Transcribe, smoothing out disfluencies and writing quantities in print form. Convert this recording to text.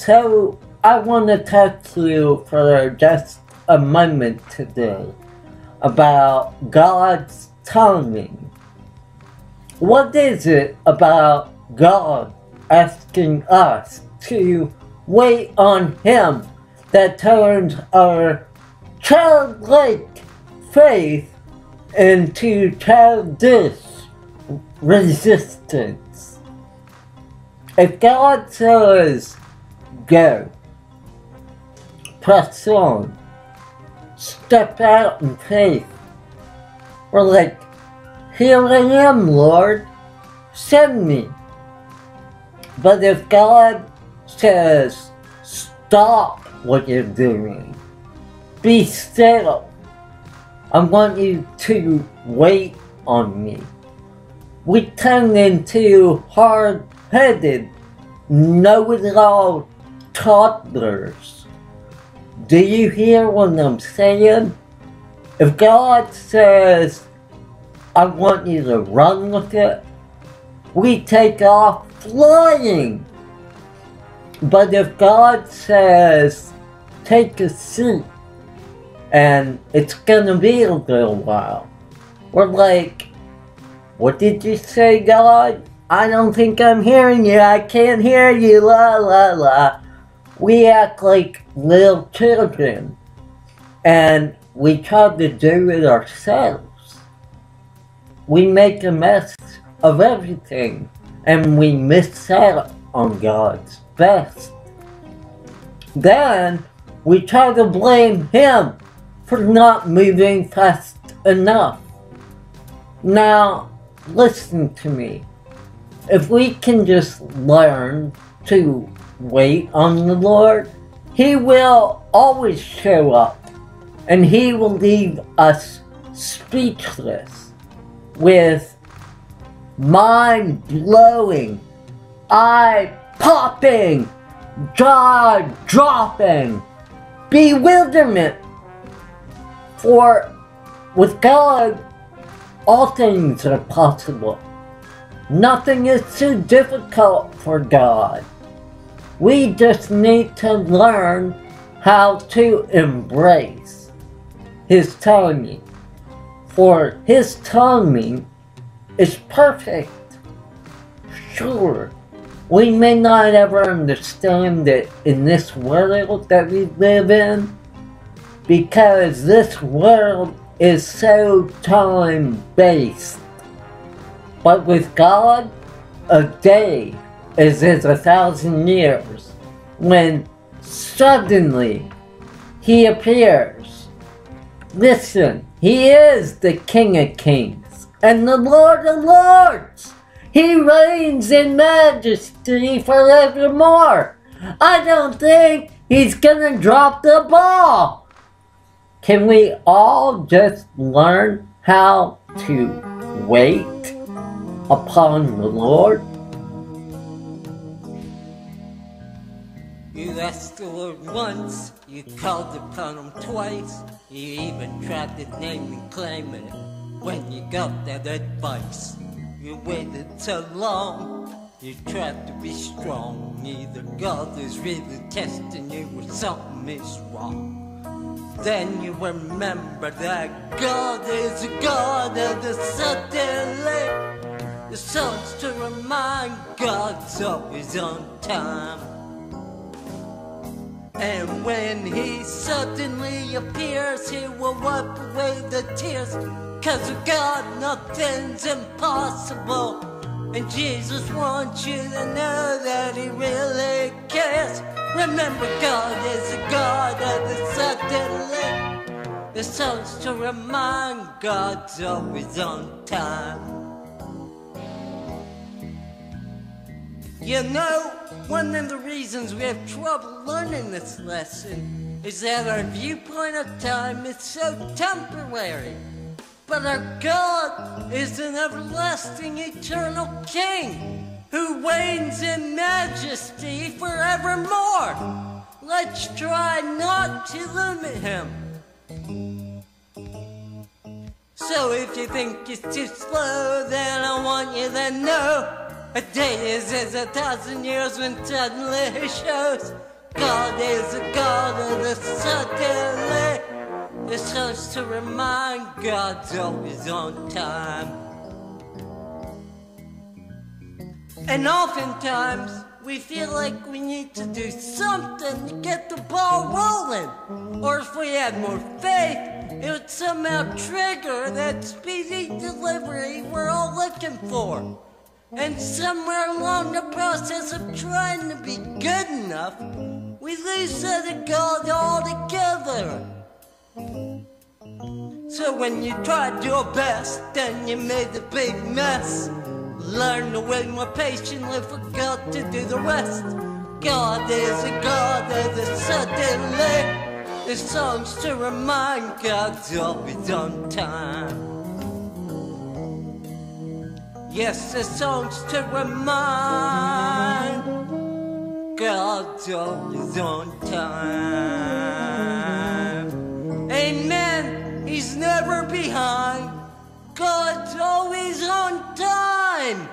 So I want to talk to you for just a moment today about God's timing. What is it about God asking us to wait on Him that turns our childlike faith into childish resistance? If God says, go, press on, step out in faith, we're like, here I am, Lord, send me. But if God says, stop what you're doing, be still, I want you to wait on me, we turn into hard-headed, know-it-all toddlers. Do you hear what I'm saying? If God says, I want you to run with it, we take off flying. But if God says, take a seat, and it's gonna be a little while, we're like, what did you say, God? I don't think I'm hearing you. I can't hear you. La la la. We act like little children, and we try to do it ourselves. We make a mess of everything, and we miss out on God's best. Then we try to blame Him for not moving fast enough. Now, listen to me. If we can just learn to wait on the Lord, He will always show up, and He will leave us speechless with mind-blowing, eye-popping, jaw-dropping bewilderment. For with God, all things are possible. Nothing is too difficult for God. We just need to learn how to embrace His timing. For His timing is perfect. Sure, we may not ever understand it in this world that we live in, because this world is so time-based. But with God, a day is as 1,000 years, when suddenly He appears. Listen, He is the King of Kings and the Lord of Lords. He reigns in majesty forevermore. I don't think He's gonna drop the ball. Can we all just learn how to wait upon the Lord? You asked the Lord once, you called upon Him twice, you even tried to name and claim it when you got that advice. You waited so long, you tried to be strong. Either God is really testing you or something is wrong. Then you remember that God is a God of the suddenly. The songs to remind God's always on time. And when He suddenly appears, He will wipe away the tears. 'Cause with God nothing's impossible. And Jesus wants you to know that He really cares. Remember, God is a God of the suddenly. The songs to remind God's always on time. You know, one of the reasons we have trouble learning this lesson is that our viewpoint of time is so temporary. But our God is an everlasting, eternal King who reigns in majesty forevermore. Let's try not to limit Him. So if you think it's too slow, then I want you to know A day is as 1,000 years when suddenly he shows God is a God of the suddenly. It serves to remind God's always on time. And oftentimes we feel like we need to do something to get the ball rolling. Or if we had more faith, it would somehow trigger that speedy delivery we're all looking for. And somewhere along the process of trying to be good enough, we lose sight of God altogether. So when you tried your best, then you made a big mess. Learn to wait more patiently for God to do the rest. God is a God of the suddenly. The song's to remind God's always on time. Yes, the song's to remind God's always on time. Amen, He's never behind. God's always on time.